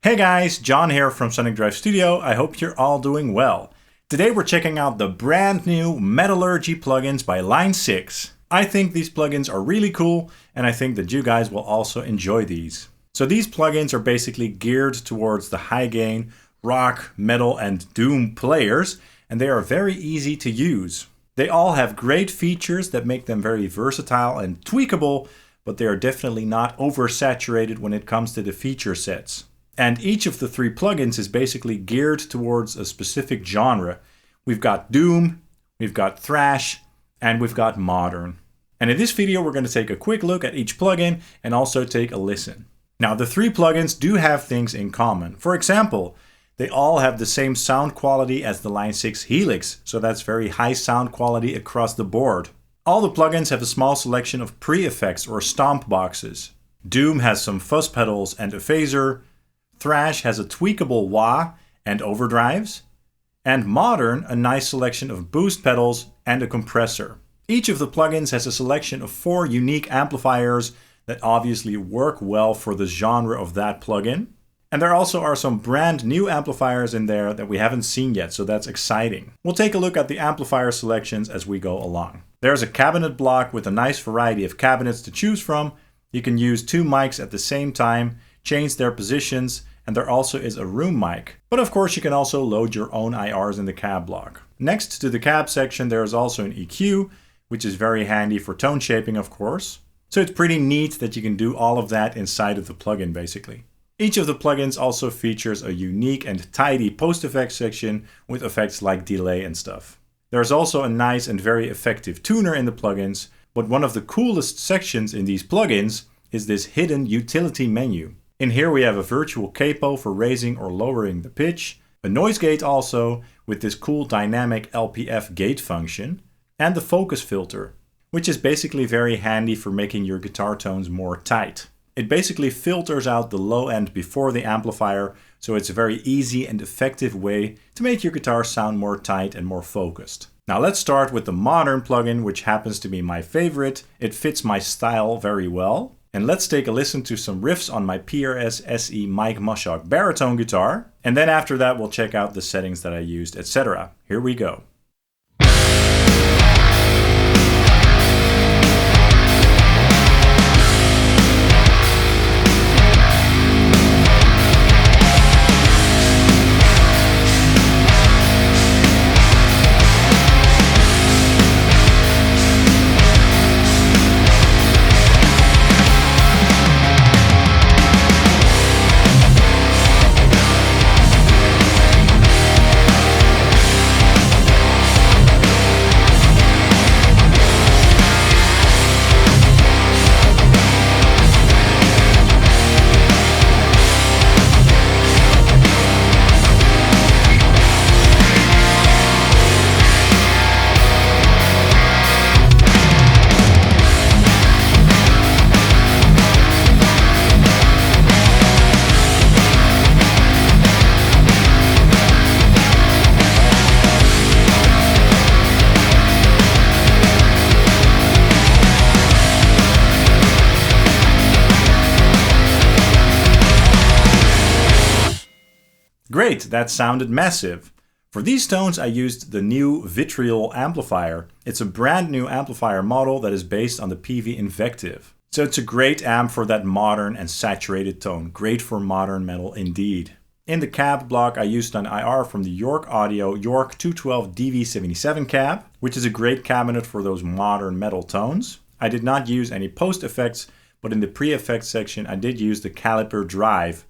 Hey guys, John here from Sonic Drive Studio. I hope you're all doing well. Today we're checking out the brand new Metallurgy plugins by Line 6. I think these plugins are really cool and I think that you guys will also enjoy these. So these plugins are basically geared towards the high gain, rock, metal and doom players, and they are very easy to use. They all have great features that make them very versatile and tweakable, but they are definitely not oversaturated when it comes to the feature sets. And each of the three plugins is basically geared towards a specific genre. We've got Doom, we've got Thrash, and we've got Modern. And in this video we're going to take a quick look at each plugin and also take a listen. Now the three plugins do have things in common. For example, they all have the same sound quality as the Line 6 Helix, so that's very high sound quality across the board. All the plugins have a small selection of pre-effects or stomp boxes. Doom has some fuzz pedals and a phaser. Thrash has a tweakable wah and overdrives, and Modern a nice selection of boost pedals and a compressor. Each of the plugins has a selection of 4 unique amplifiers that obviously work well for the genre of that plugin. And there also are some brand new amplifiers in there that we haven't seen yet, so that's exciting. We'll take a look at the amplifier selections as we go along. There's a cabinet block with a nice variety of cabinets to choose from. You can use 2 mics at the same time, change their positions, and there also is a room mic. But of course you can also load your own IRs in the cab block. Next to the cab section there is also an EQ, which is very handy for tone shaping of course. So it's pretty neat that you can do all of that inside of the plugin basically. Each of the plugins also features a unique and tidy post-effects section with effects like delay and stuff. There's also a nice and very effective tuner in the plugins, but one of the coolest sections in these plugins is this hidden utility menu. In here we have a virtual capo for raising or lowering the pitch, a noise gate also with this cool dynamic LPF gate function, and the focus filter, which is basically very handy for making your guitar tones more tight. It basically filters out the low end before the amplifier, so it's a very easy and effective way to make your guitar sound more tight and more focused. Now let's start with the Modern plugin, which happens to be my favorite. It fits my style very well. And let's take a listen to some riffs on my PRS SE Mike Mushok baritone guitar. And then after that we'll check out the settings that I used, etc. Here we go. Great, that sounded massive. For these tones I used the new Vitriol amplifier. It's a brand new amplifier model that is based on the PV Invective. So it's a great amp for that modern and saturated tone. Great for modern metal indeed. In the cab block I used an IR from the York Audio York 212 DV77 cab, which is a great cabinet for those modern metal tones. I did not use any post effects, but in the pre-effects section I did use the caliper drive,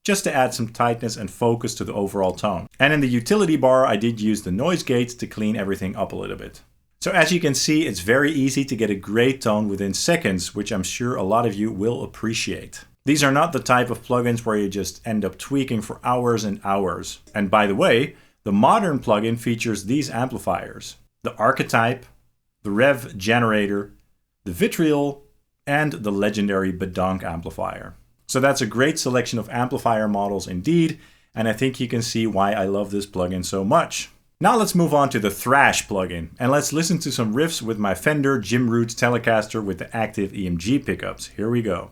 just to add some tightness and focus to the overall tone. And in the utility bar I did use the noise gate to clean everything up a little bit. So as you can see, it's very easy to get a great tone within seconds, which I'm sure a lot of you will appreciate. These are not the type of plugins where you just end up tweaking for hours and hours. And by the way, the Modern plugin features these amplifiers: the Archetype, the Rev Generator, the Vitriol, and the legendary Bedonk amplifier. So that's a great selection of amplifier models indeed, and I think you can see why I love this plugin so much. Now let's move on to the Thrash plugin, and let's listen to some riffs with my Fender Jim Root Telecaster with the active EMG pickups. Here we go.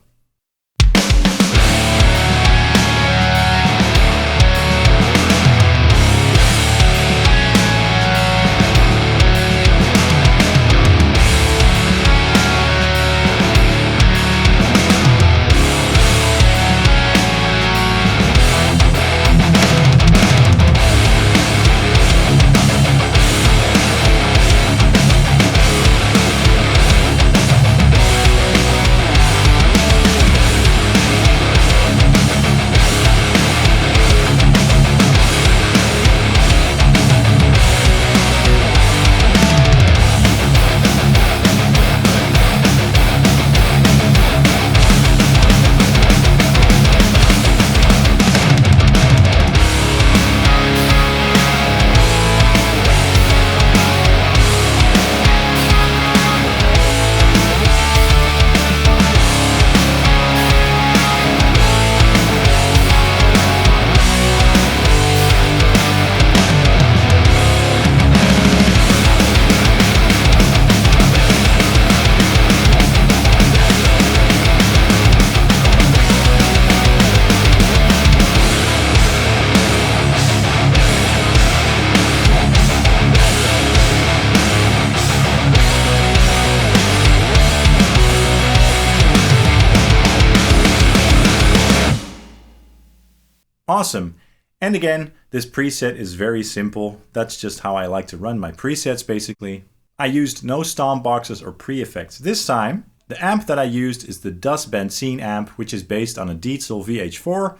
Awesome. And again, this preset is very simple. That's just how I like to run my presets basically. I used no stomp boxes or pre-effects this time. The amp that I used is the DUS Benzin amp, which is based on a Diesel VH4,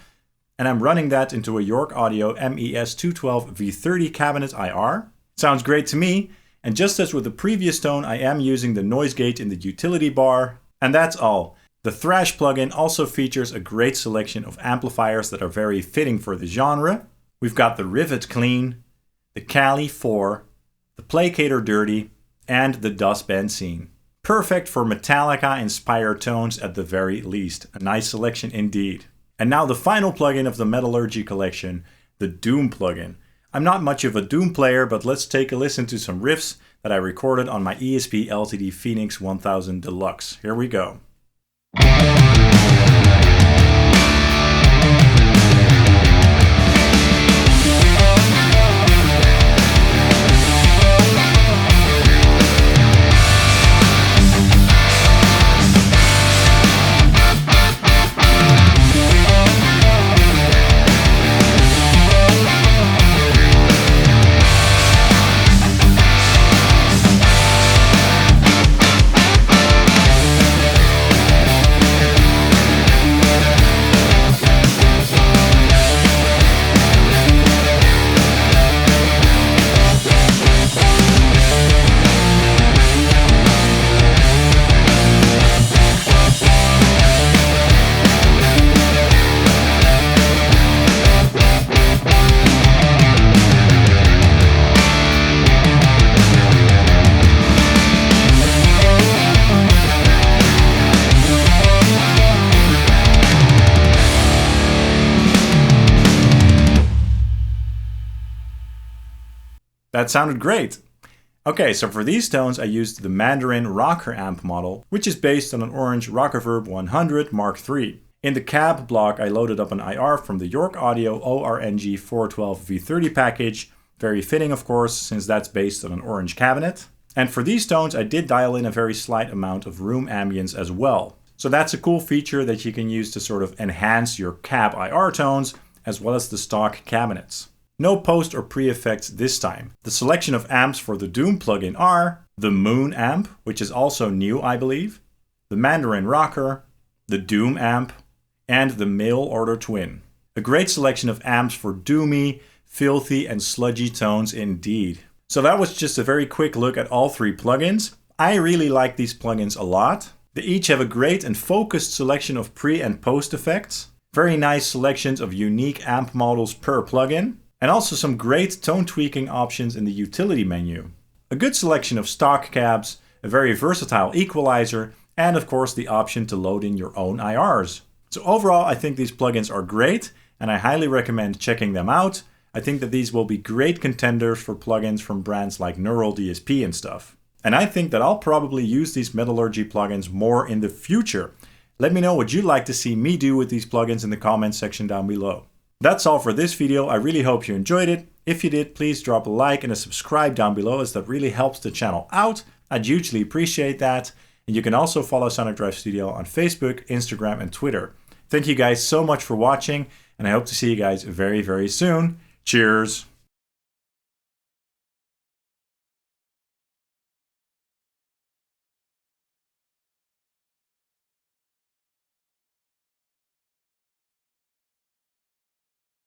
and I'm running that into a York Audio MES212 V30 cabinet IR. Sounds great to me, and just as with the previous tone, I am using the noise gate in the utility bar, and that's all. The Thrash plugin also features a great selection of amplifiers that are very fitting for the genre. We've got the Rivet Clean, the Cali 4, the Placator Dirty, and the DUS Benzin. Perfect for Metallica-inspired tones at the very least. A nice selection indeed. And now the final plugin of the Metallurgy collection, the Doom plugin. I'm not much of a Doom player, but let's take a listen to some riffs that I recorded on my ESP LTD Phoenix 1000 Deluxe. Here we go. That sounded great. Okay, so for these tones I used the Mandarin rocker amp model, which is based on an orange Rockerverb 100 Mark III. In the cab block I loaded up an IR from the York Audio ORNG 412 V30 package, very fitting of course since that's based on an orange cabinet. And for these tones I did dial in a very slight amount of room ambience as well. So that's a cool feature that you can use to sort of enhance your cab IR tones as well as the stock cabinets. No post or pre-effects this time. The selection of amps for the Doom plugin are the Moon amp, which is also new I believe, the Mandarin rocker, the Doom amp, and the Mail Order Twin. A great selection of amps for doomy, filthy, and sludgy tones indeed. So that was just a very quick look at all three plugins. I really like these plugins a lot. They each have a great and focused selection of pre and post effects, very nice selections of unique amp models per plugin, and also some great tone tweaking options in the utility menu. A good selection of stock cabs, a very versatile equalizer, and of course the option to load in your own IRs. So overall I think these plugins are great and I highly recommend checking them out. I think that these will be great contenders for plugins from brands like Neural DSP and stuff. And I think that I'll probably use these Metallurgy plugins more in the future. Let me know what you'd like to see me do with these plugins in the comments section down below. That's all for this video. I really hope you enjoyed it. If you did, please drop a like and a subscribe down below as that really helps the channel out. I'd hugely appreciate that. And you can also follow Sonic Drive Studio on Facebook, Instagram, and Twitter. Thank you guys so much for watching, and I hope to see you guys very, very soon. Cheers!